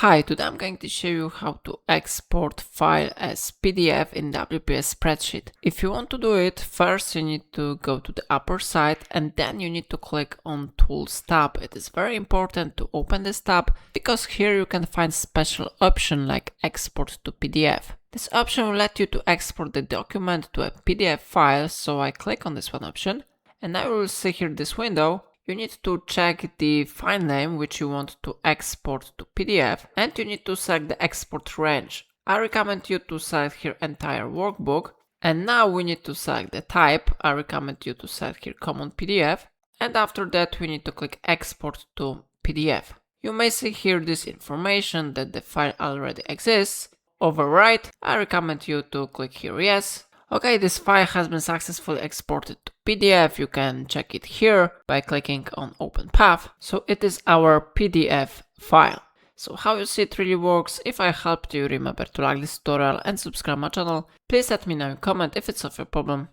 Hi, today I'm going to show you how to export file as PDF in WPS Spreadsheet. If you want to do it, first you need to go to the upper side and then you need to click on Tools tab. It is very important to open this tab because here you can find special option like Export to PDF. This option will let you to export the document to a PDF file, so I click on this one option and I will see here this window. You need to check the file name which you want to export to PDF and you need to select the export range. I recommend you to select here entire workbook, and now we need to select the type. I recommend you to select here common PDF, and after that we need to click export to PDF. You may see here this information that the file already exists. Overwrite, I recommend you to click here yes. Okay, this file has been successfully exported to PDF. You can check it here by clicking on Open Path. So it is our PDF file. So how you see it really works. If I helped you, remember to like this tutorial and subscribe my channel. Please let me know in a comment if it's of a problem.